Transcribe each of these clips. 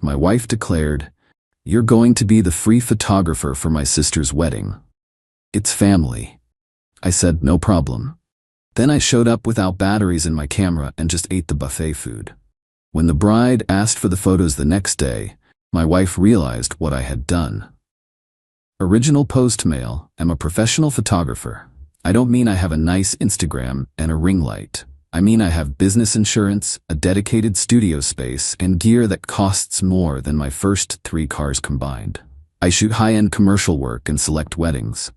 My wife declared, "You're going to be the free photographer for my sister's wedding. It's family." I said, "No problem." Then I showed up without batteries in my camera and just ate the buffet food. When the bride asked for the photos the next day, my wife realized what I had done. Original post mail. I'm a professional photographer. I don't mean I have a nice Instagram and a ring light. I mean I have business insurance, a dedicated studio space, and gear that costs more than my first 3 cars combined. I shoot high-end commercial work and select weddings.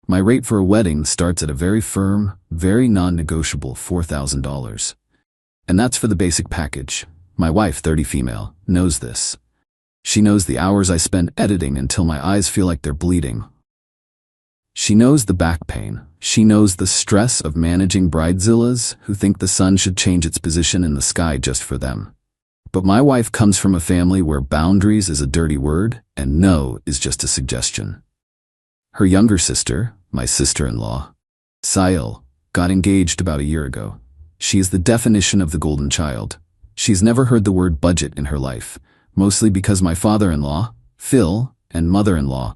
My rate for a wedding starts at a very firm, very non-negotiable $4,000. And that's for the basic package. My wife, 30 female, knows this. She knows the hours I spend editing until my eyes feel like they're bleeding. She knows the back pain. She knows the stress of managing bridezillas who think the sun should change its position in the sky just for them. But my wife comes from a family where boundaries is a dirty word and no is just a suggestion. Her younger sister, my sister-in-law, Sail, got engaged about a year ago. She is the definition of the golden child. She's never heard the word budget in her life, mostly because my father-in-law, Phil, and mother-in-law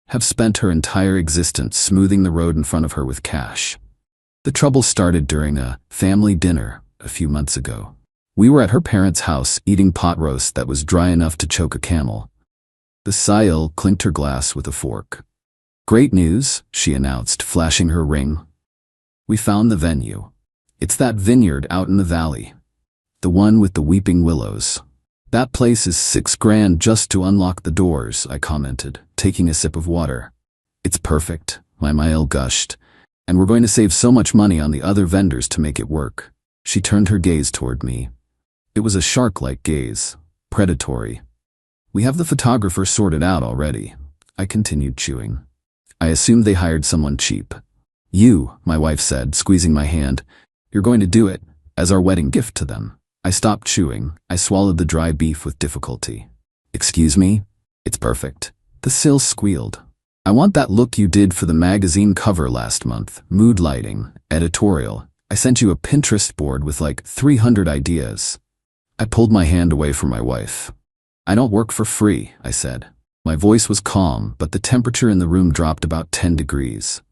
have spent her entire existence smoothing the road in front of her with cash. The trouble started during a family dinner a few months ago. We were at her parents' house eating pot roast that was dry enough to choke a camel. The Sail clinked her glass with a fork. "Great news," she announced, flashing her ring. "We found the venue. It's that vineyard out in the valley. The one with the weeping willows. That place is $6,000 just to unlock the doors," I commented, taking a sip of water. "It's perfect," my Mael gushed, "and we're going to save so much money on the other vendors to make it work." She turned her gaze toward me. It was a shark-like gaze, predatory. "We have the photographer sorted out already," I continued chewing. "I assumed they hired someone cheap." "You," my wife said, squeezing my hand, "you're going to do it, as our wedding gift to them." I stopped chewing. I swallowed the dry beef with difficulty. "Excuse me? It's perfect." The sill squealed. "I want that look you did for the magazine cover last month. Mood lighting, editorial. I sent you a Pinterest board with like 300 ideas." I pulled my hand away from my wife. "I don't work for free," I said. My voice was calm, but the temperature in the room dropped about 10 degrees.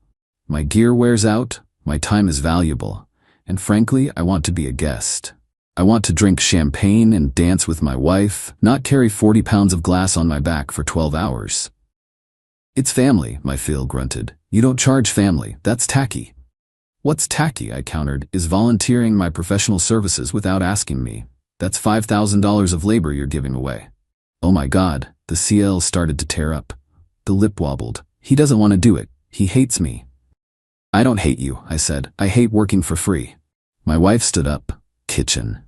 "My gear wears out, my time is valuable, and frankly, I want to be a guest. I want to drink champagne and dance with my wife, not carry 40 pounds of glass on my back for 12 hours. "It's family," my Phil grunted. "You don't charge family, that's tacky." "What's tacky," I countered, "is volunteering my professional services without asking me. That's $5,000 of labor you're giving away." "Oh my God," the CL started to tear up. The lip wobbled. "He doesn't want to do it. He hates me." "I don't hate you," I said. "I hate working for free." My wife stood up. "Kitchen.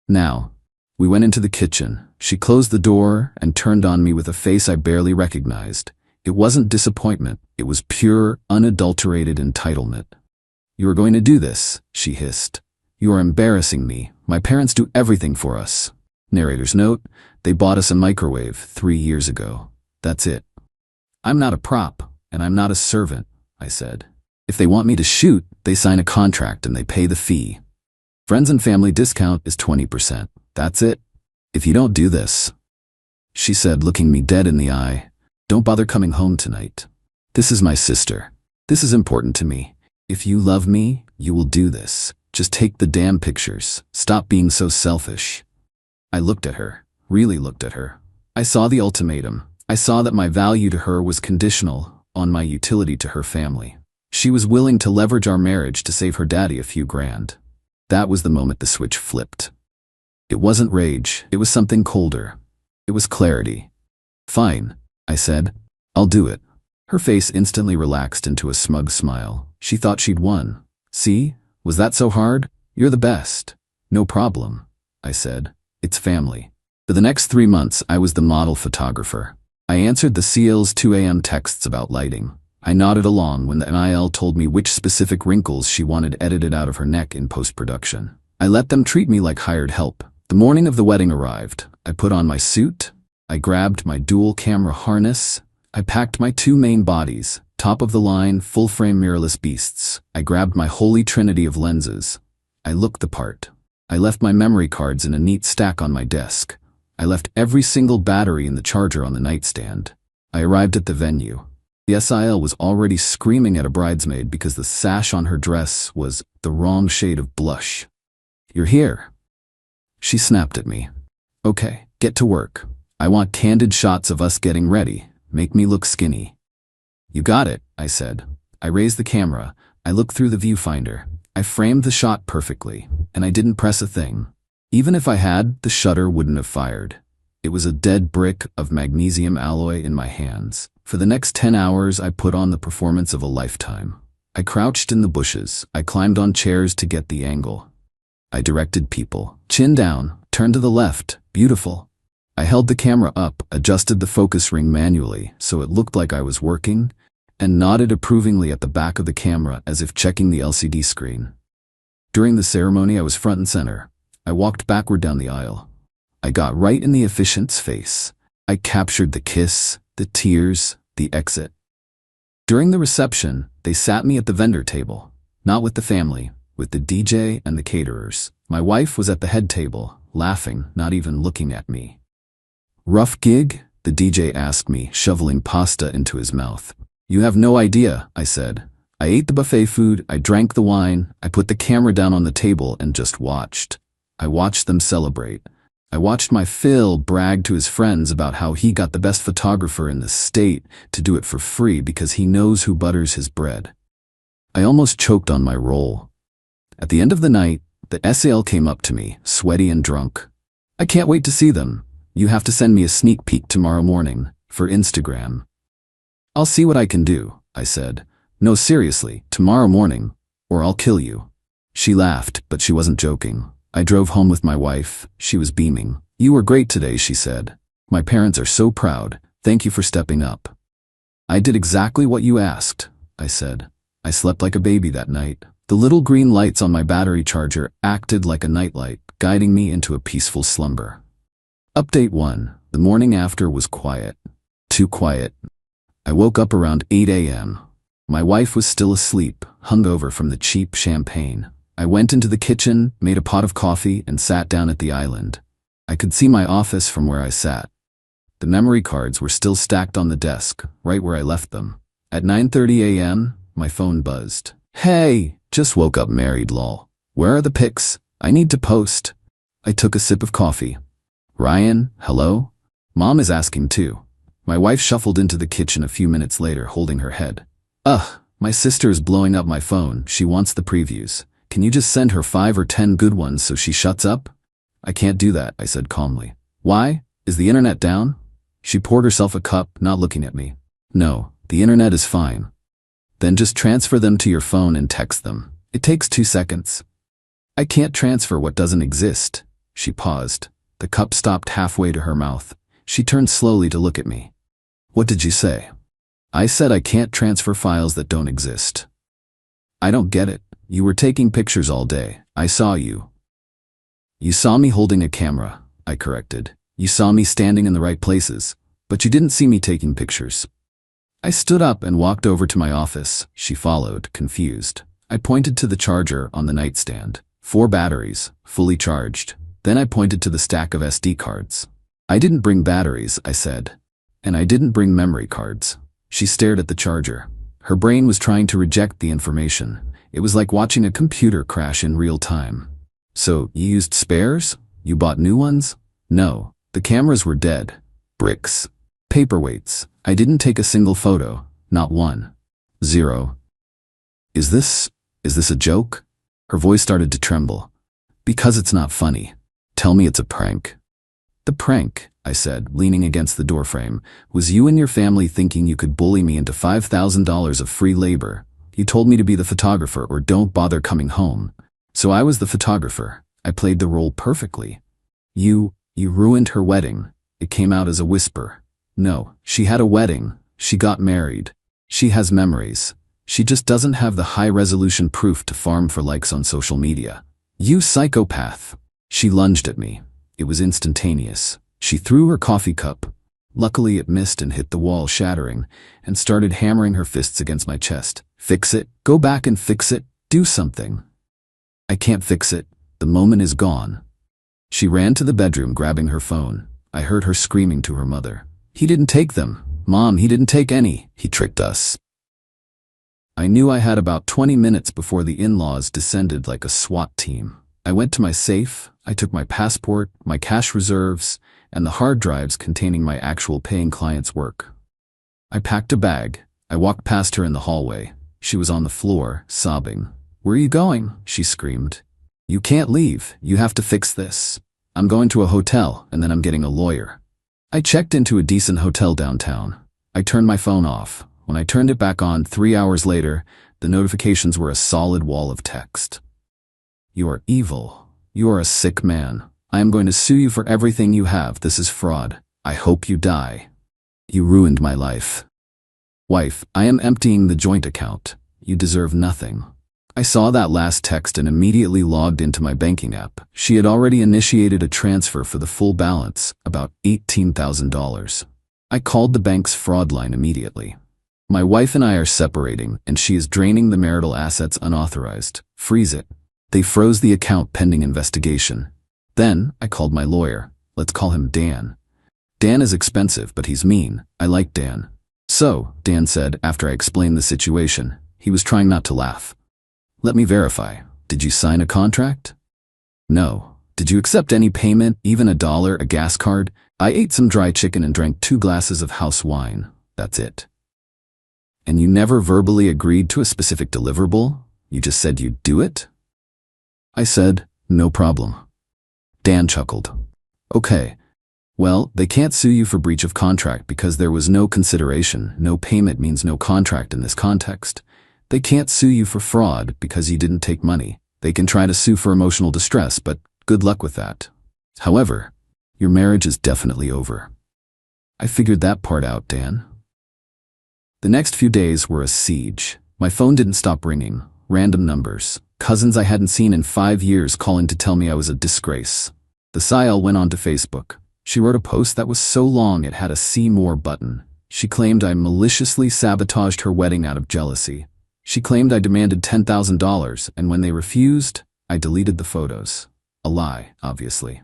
Now." We went into the kitchen. She closed the door and turned on me with a face I barely recognized. It wasn't disappointment. It was pure, unadulterated entitlement. "You are going to do this," she hissed. "You are embarrassing me. My parents do everything for us." Narrator's note, they bought us a microwave 3 years ago. That's it. "I'm not a prop, and I'm not a servant," I said. "If they want me to shoot, they sign a contract and they pay the fee. Friends and family discount is 20%. That's it. If you don't do this," she said, looking me dead in the eye, "don't bother coming home tonight. This is my sister. This is important to me. If you love me, you will do this. Just take the damn pictures. Stop being so selfish." I looked at her, really looked at her. I saw the ultimatum. I saw that my value to her was conditional on my utility to her family. She was willing to leverage our marriage to save her daddy a few grand. That was the moment the switch flipped. It wasn't rage, it was something colder. It was clarity. "Fine," I said. "I'll do it." Her face instantly relaxed into a smug smile. She thought she'd won. "See? Was that so hard? You're the best." "No problem," I said. "It's family." For the next 3 months, I was the model photographer. I answered the CL's 2 a.m. texts about lighting. I nodded along when the NIL told me which specific wrinkles she wanted edited out of her neck in post-production. I let them treat me like hired help. The morning of the wedding arrived. I put on my suit. I grabbed my dual-camera harness. I packed my 2 main bodies, top-of-the-line, full-frame mirrorless beasts. I grabbed my holy trinity of lenses. I looked the part. I left my memory cards in a neat stack on my desk. I left every single battery in the charger on the nightstand. I arrived at the venue. The SIL was already screaming at a bridesmaid because the sash on her dress was the wrong shade of blush. "You're here." She snapped at me. "Okay, get to work. I want candid shots of us getting ready. Make me look skinny." "You got it," I said. I raised the camera. I looked through the viewfinder. I framed the shot perfectly, and I didn't press a thing. Even if I had, the shutter wouldn't have fired. It was a dead brick of magnesium alloy in my hands. For the next 10 hours, I put on the performance of a lifetime. I crouched in the bushes. I climbed on chairs to get the angle. I directed people. Chin down, turn to the left, beautiful. I held the camera up, adjusted the focus ring manually so it looked like I was working, and nodded approvingly at the back of the camera as if checking the LCD screen. During the ceremony, I was front and center. I walked backward down the aisle. I got right in the officiant's face. I captured the kiss, the tears, the exit. During the reception, they sat me at the vendor table, not with the family, with the DJ and the caterers. My wife was at the head table, laughing, not even looking at me. "Rough gig?" the DJ asked me, shoveling pasta into his mouth. "You have no idea," I said. I ate the buffet food, I drank the wine, I put the camera down on the table and just watched. I watched them celebrate. I watched my Phil brag to his friends about how he got the best photographer in the state to do it for free because he knows who butters his bread. I almost choked on my roll. At the end of the night, the SAL came up to me, sweaty and drunk. "I can't wait to see them. You have to send me a sneak peek tomorrow morning, for Instagram." "I'll see what I can do," I said. "No, seriously, tomorrow morning, or I'll kill you." She laughed, but she wasn't joking. I drove home with my wife. She was beaming. "You were great today," she said. "My parents are so proud. Thank you for stepping up." "I did exactly what you asked," I said. I slept like a baby that night. The little green lights on my battery charger acted like a nightlight, guiding me into a peaceful slumber. Update 1. The morning after was quiet. Too quiet. I woke up around 8 a.m. My wife was still asleep, hungover from the cheap champagne. I went into the kitchen, made a pot of coffee, and sat down at the island. I could see my office from where I sat. The memory cards were still stacked on the desk, right where I left them. At 9:30 a.m., my phone buzzed. "Hey, just woke up married lol. Where are the pics? I need to post." I took a sip of coffee. "Ryan, hello? Mom is asking too." My wife shuffled into the kitchen a few minutes later, holding her head. "Ugh, my sister is blowing up my phone. She wants the previews. Can you just send her 5 or 10 good ones so she shuts up?" "I can't do that," I said calmly. "Why? Is the internet down?" She poured herself a cup, not looking at me. "No, the internet is fine." "Then just transfer them to your phone and text them. It takes 2 seconds. "I can't transfer what doesn't exist." She paused. The cup stopped halfway to her mouth. She turned slowly to look at me. "What did you say?" "I said I can't transfer files that don't exist." "I don't get it. You were taking pictures all day. I saw you." "You saw me holding a camera," I corrected. "You saw me standing in the right places, but you didn't see me taking pictures." I stood up and walked over to my office. She followed, confused. I pointed to the charger on the nightstand. 4 batteries, fully charged. Then I pointed to the stack of SD cards. "I didn't bring batteries," I said. "And I didn't bring memory cards." She stared at the charger. Her brain was trying to reject the information. It was like watching a computer crash in real time. "So, you used spares? You bought new ones?" "No, the cameras were dead. Bricks. Paperweights. I didn't take a single photo. Not one. 0. Is this a joke?" Her voice started to tremble. "Because it's not funny. Tell me it's a prank." "The prank," I said, leaning against the doorframe, "was you and your family thinking you could bully me into $5,000 of free labor. You told me to be the photographer or don't bother coming home. So I was the photographer. I played the role perfectly. You ruined her wedding." It came out as a whisper. "No, she had a wedding. She got married. She has memories. She just doesn't have the high-resolution proof to farm for likes on social media. You psychopath." She lunged at me. It was instantaneous. She threw her coffee cup. Luckily it missed and hit the wall, shattering, and started hammering her fists against my chest. "Fix it. Go back and fix it. Do something." "I can't fix it. The moment is gone." She ran to the bedroom, grabbing her phone. I heard her screaming to her mother. "He didn't take them. Mom, he didn't take any. He tricked us." I knew I had about 20 minutes before the in-laws descended like a SWAT team. I went to my safe, I took my passport, my cash reserves, and the hard drives containing my actual paying clients' work. I packed a bag. I walked past her in the hallway. She was on the floor, sobbing. "Where are you going?" she screamed. "You can't leave. You have to fix this. I'm going to a hotel, and then I'm getting a lawyer." I checked into a decent hotel downtown. I turned my phone off. When I turned it back on 3 hours later, the notifications were a solid wall of text. "You are evil. You are a sick man. I am going to sue you for everything you have. This is fraud. I hope you die. You ruined my life. Wife, I am emptying the joint account. You deserve nothing." I saw that last text and immediately logged into my banking app. She had already initiated a transfer for the full balance, about $18,000. I called the bank's fraud line immediately. "My wife and I are separating, and she is draining the marital assets unauthorized. Freeze it." They froze the account pending investigation. Then I called my lawyer. Let's call him Dan. Dan is expensive, but he's mean. I like Dan. "So," Dan said after I explained the situation. He was trying not to laugh. "Let me verify. Did you sign a contract?" "No." "Did you accept any payment, even $1, a gas card?" "I ate some dry chicken and drank 2 glasses of house wine. That's it." "And you never verbally agreed to a specific deliverable? You just said you'd do it?" I said, "No problem." Dan chuckled. "Okay. Well, they can't sue you for breach of contract because there was no consideration. No payment means no contract in this context. They can't sue you for fraud because you didn't take money. They can try to sue for emotional distress, but good luck with that. However, your marriage is definitely over." "I figured that part out, Dan." The next few days were a siege. My phone didn't stop ringing. Random numbers. Cousins I hadn't seen in 5 years calling to tell me I was a disgrace. The Sayal went onto Facebook. She wrote a post that was so long it had a "See More" button. She claimed I maliciously sabotaged her wedding out of jealousy. She claimed I demanded $10,000, and when they refused, I deleted the photos. A lie, obviously.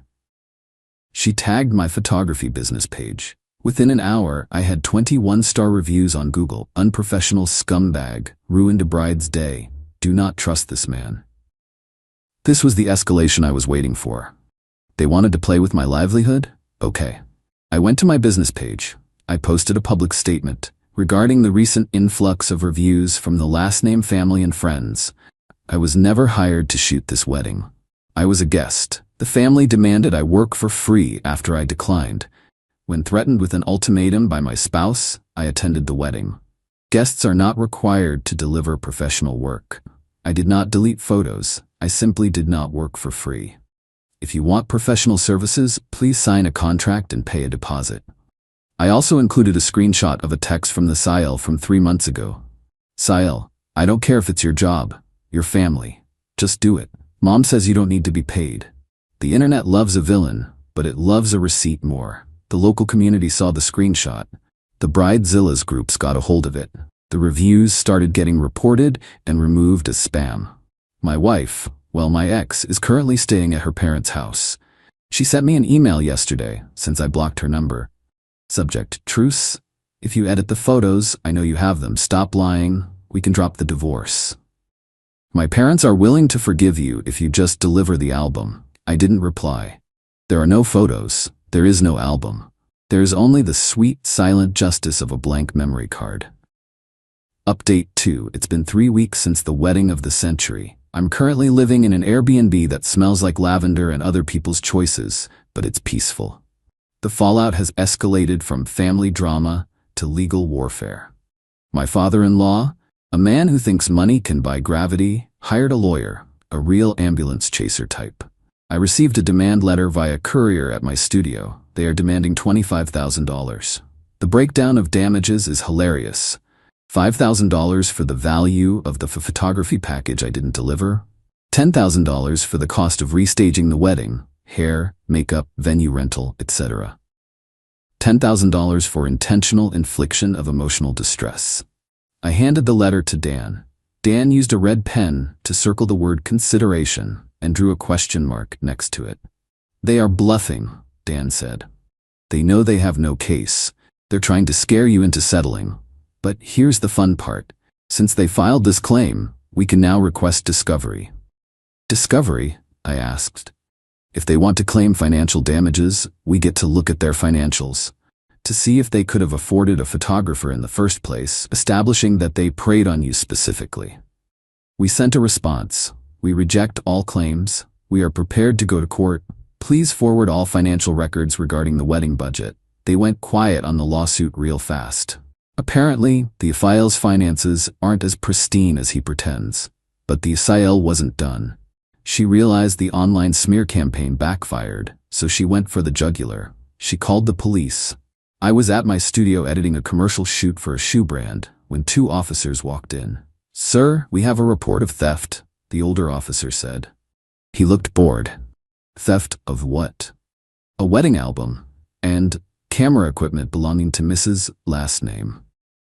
She tagged my photography business page. Within an hour, I had 21-star reviews on Google. "Unprofessional scumbag, ruined a bride's day. Do not trust this man." This was the escalation I was waiting for. They wanted to play with my livelihood? Okay. I went to my business page. I posted a public statement regarding the recent influx of reviews from the last name family and friends. I was never hired to shoot this wedding. I was a guest. The family demanded I work for free after I declined. When threatened with an ultimatum by my spouse, I attended the wedding. Guests are not required to deliver professional work. I did not delete photos. I simply did not work for free. If you want professional services, please sign a contract and pay a deposit. I also included a screenshot of a text from the Sayal from 3 months ago. "Sayal, I don't care if it's your job, your family. Just do it. Mom says you don't need to be paid." The internet loves a villain, but it loves a receipt more. The local community saw the screenshot. The Bridezilla's groups got a hold of it. The reviews started getting reported and removed as spam. My wife, well, my ex, is currently staying at her parents' house. She sent me an email yesterday, since I blocked her number. Subject: truce. If you edit the photos, I know you have them. Stop lying. We can drop the divorce. My parents are willing to forgive you if you just deliver the album. I didn't reply. There are no photos. There is no album. There is only the sweet, silent justice of a blank memory card. Update 2. It's been 3 weeks since the wedding of the century. I'm currently living in an Airbnb that smells like lavender and other people's choices, but it's peaceful. The fallout has escalated from family drama to legal warfare. My father-in-law, a man who thinks money can buy gravity, hired a lawyer, a real ambulance chaser type. I received a demand letter via courier at my studio. They are demanding $25,000. The breakdown of damages is hilarious. $5,000 for the value of the photography package I didn't deliver. $10,000 for the cost of restaging the wedding, hair, makeup, venue rental, etc. $10,000 for intentional infliction of emotional distress. I handed the letter to Dan. Dan used a red pen to circle the word consideration and drew a question mark next to it. "They are bluffing," Dan said. They know they have no case. They're trying to scare you into settling. But here's the fun part. Since they filed this claim, we can now request discovery. Discovery? I asked. If they want to claim financial damages, we get to look at their financials to see if they could have afforded a photographer in the first place, establishing that they preyed on you specifically. We sent a response. We reject all claims. We are prepared to go to court. Please forward all financial records regarding the wedding budget. They went quiet on the lawsuit real fast. Apparently, the Aphael's finances aren't as pristine as he pretends. But the Aphael wasn't done. She realized the online smear campaign backfired, so she went for the jugular. She called the police. I was at my studio editing a commercial shoot for a shoe brand when 2 officers walked in. "Sir, we have a report of theft," the older officer said. He looked bored. "Theft of what?" "A wedding album and camera equipment belonging to Mrs. last name.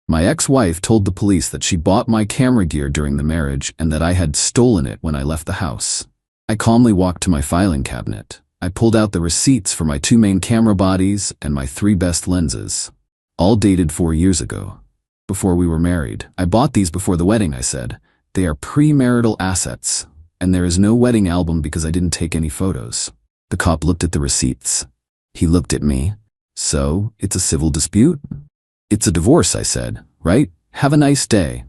My ex-wife told the police that she bought my camera gear during the marriage and that I had stolen it when I left the house." I calmly walked to my filing cabinet. I pulled out the receipts for my 2 main camera bodies and my 3 best lenses, all dated 4 years ago, before we were married. "I bought these before the wedding," I said. "They are premarital assets, and there is no wedding album because I didn't take any photos." The cop looked at the receipts. He looked at me. "So, it's a civil dispute?" "It's a divorce," I said. "Right? Have a nice day."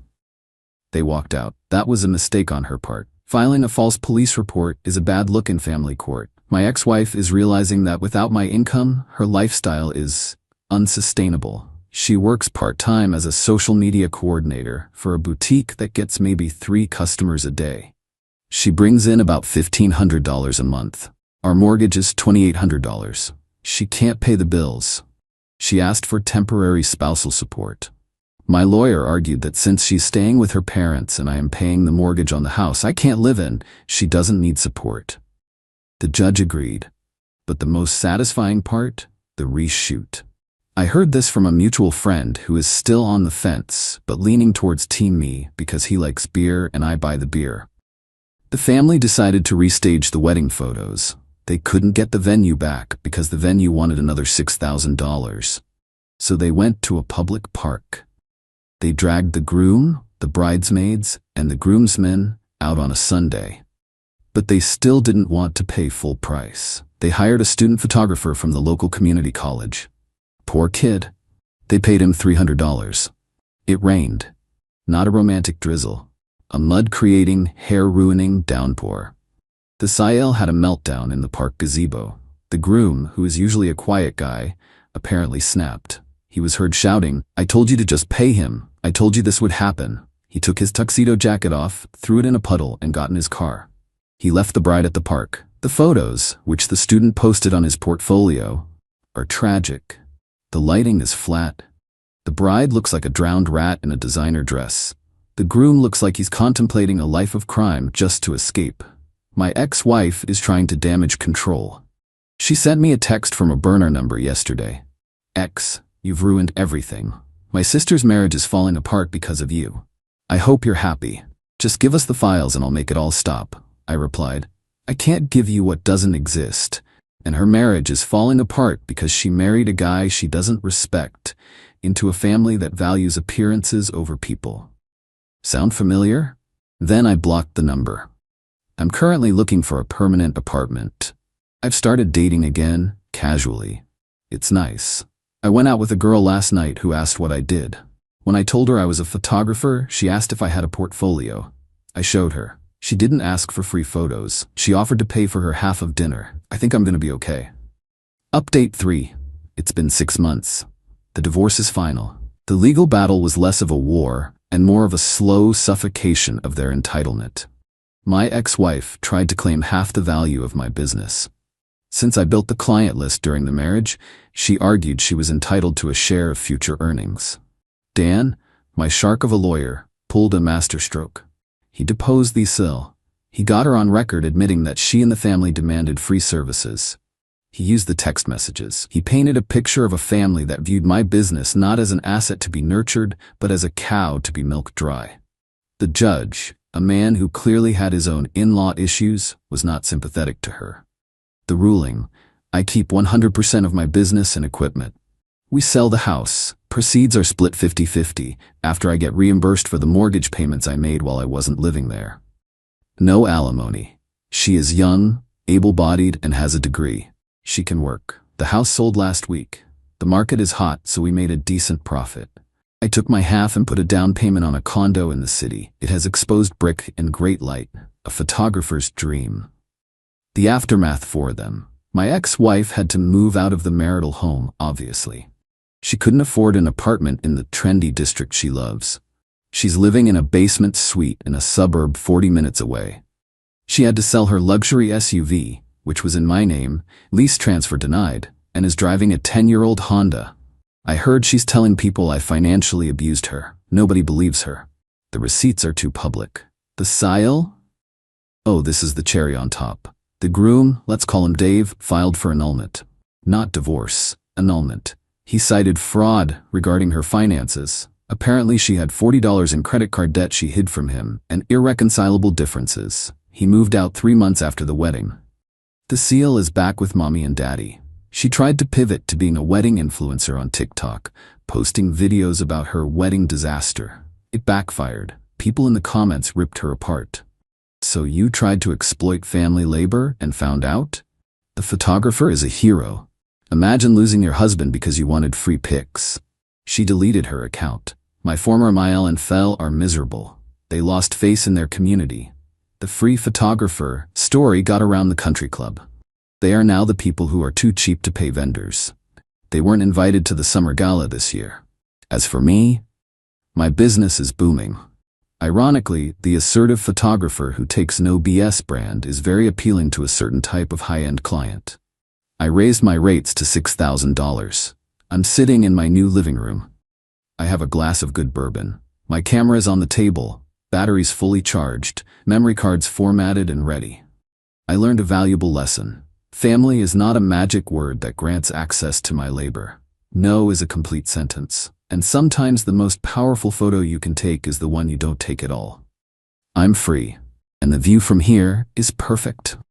They walked out. That was a mistake on her part. Filing a false police report is a bad look in family court. My ex-wife is realizing that without my income, her lifestyle is unsustainable. She works part-time as a social media coordinator for a boutique that gets maybe 3 customers a day. She brings in about $1,500 a month. Our mortgage is $2,800. She can't pay the bills. She asked for temporary spousal support. My lawyer argued that since she's staying with her parents and I am paying the mortgage on the house I can't live in, she doesn't need support. The judge agreed. But the most satisfying part? The reshoot. I heard this from a mutual friend who is still on the fence, but leaning towards Team Me because he likes beer and I buy the beer. The family decided to restage the wedding photos. They couldn't get the venue back because the venue wanted another $6,000. So they went to a public park. They dragged the groom, the bridesmaids, and the groomsmen out on a Sunday. But they still didn't want to pay full price. They hired a student photographer from the local community college. Poor kid. They paid him $300. It rained. Not a romantic drizzle. A mud-creating, hair-ruining downpour. The Sael had a meltdown in the park gazebo. The groom, who is usually a quiet guy, apparently snapped. He was heard shouting, "I told you to just pay him. I told you this would happen." He took his tuxedo jacket off, threw it in a puddle, and got in his car. He left the bride at the park. The photos, which the student posted on his portfolio, are tragic. The lighting is flat. The bride looks like a drowned rat in a designer dress. The groom looks like he's contemplating a life of crime just to escape. My ex-wife is trying to damage control. She sent me a text from a burner number yesterday. "X, you've ruined everything. My sister's marriage is falling apart because of you. I hope you're happy. Just give us the files and I'll make it all stop." I replied. "I can't give you what doesn't exist. And her marriage is falling apart because she married a guy she doesn't respect into a family that values appearances over people." Sound familiar? Then I blocked the number. I'm currently looking for a permanent apartment. I've started dating again, casually. It's nice. I went out with a girl last night who asked what I did. When I told her I was a photographer, she asked if I had a portfolio. I showed her. She didn't ask for free photos. She offered to pay for her half of dinner. I think I'm gonna be okay. Update 3. It's been 6 months. The divorce is final. The legal battle was less of a war and more of a slow suffocation of their entitlement. My ex-wife tried to claim half the value of my business. Since I built the client list during the marriage, she argued she was entitled to a share of future earnings. Dan, my shark of a lawyer, pulled a masterstroke. He deposed the Aphael. He got her on record admitting that she and the family demanded free services. He used the text messages. He painted a picture of a family that viewed my business not as an asset to be nurtured, but as a cow to be milked dry. The judge, a man who clearly had his own in-law issues, was not sympathetic to her. The ruling, I keep 100% of my business and equipment. We sell the house. Proceeds are split 50-50 after I get reimbursed for the mortgage payments I made while I wasn't living there. No alimony. She is young, able-bodied, and has a degree. She can work. The house sold last week. The market is hot, so we made a decent profit. I took my half and put a down payment on a condo in the city. It has exposed brick and great light, a photographer's dream. The aftermath for them. My ex-wife had to move out of the marital home, obviously. She couldn't afford an apartment in the trendy district she loves. She's living in a basement suite in a suburb 40 minutes away. She had to sell her luxury SUV, which was in my name, lease transfer denied, and is driving a 10-year-old Honda. I heard she's telling people I financially abused her. Nobody believes her. The receipts are too public. The sale? Oh, this is the cherry on top. The groom, let's call him Dave, filed for annulment. Not divorce, annulment. He cited fraud regarding her finances. Apparently she had $40 in credit card debt she hid from him, and irreconcilable differences. He moved out 3 months after the wedding. The seal is back with mommy and daddy. She tried to pivot to being a wedding influencer on TikTok, posting videos about her wedding disaster. It backfired. People in the comments ripped her apart. So you tried to exploit family labor and found out? The photographer is a hero. Imagine losing your husband because you wanted free pics. She deleted her account. My former Mael and Fel are miserable. They lost face in their community. The free photographer story got around the country club. They are now the people who are too cheap to pay vendors. They weren't invited to the summer gala this year. As for me, my business is booming. Ironically, the assertive photographer who takes no BS brand is very appealing to a certain type of high-end client. I raised my rates to $6,000. I'm sitting in my new living room. I have a glass of good bourbon. My camera is on the table, batteries fully charged, memory cards formatted and ready. I learned a valuable lesson. Family is not a magic word that grants access to my labor. No is a complete sentence. And sometimes the most powerful photo you can take is the one you don't take at all. I'm free. And the view from here is perfect.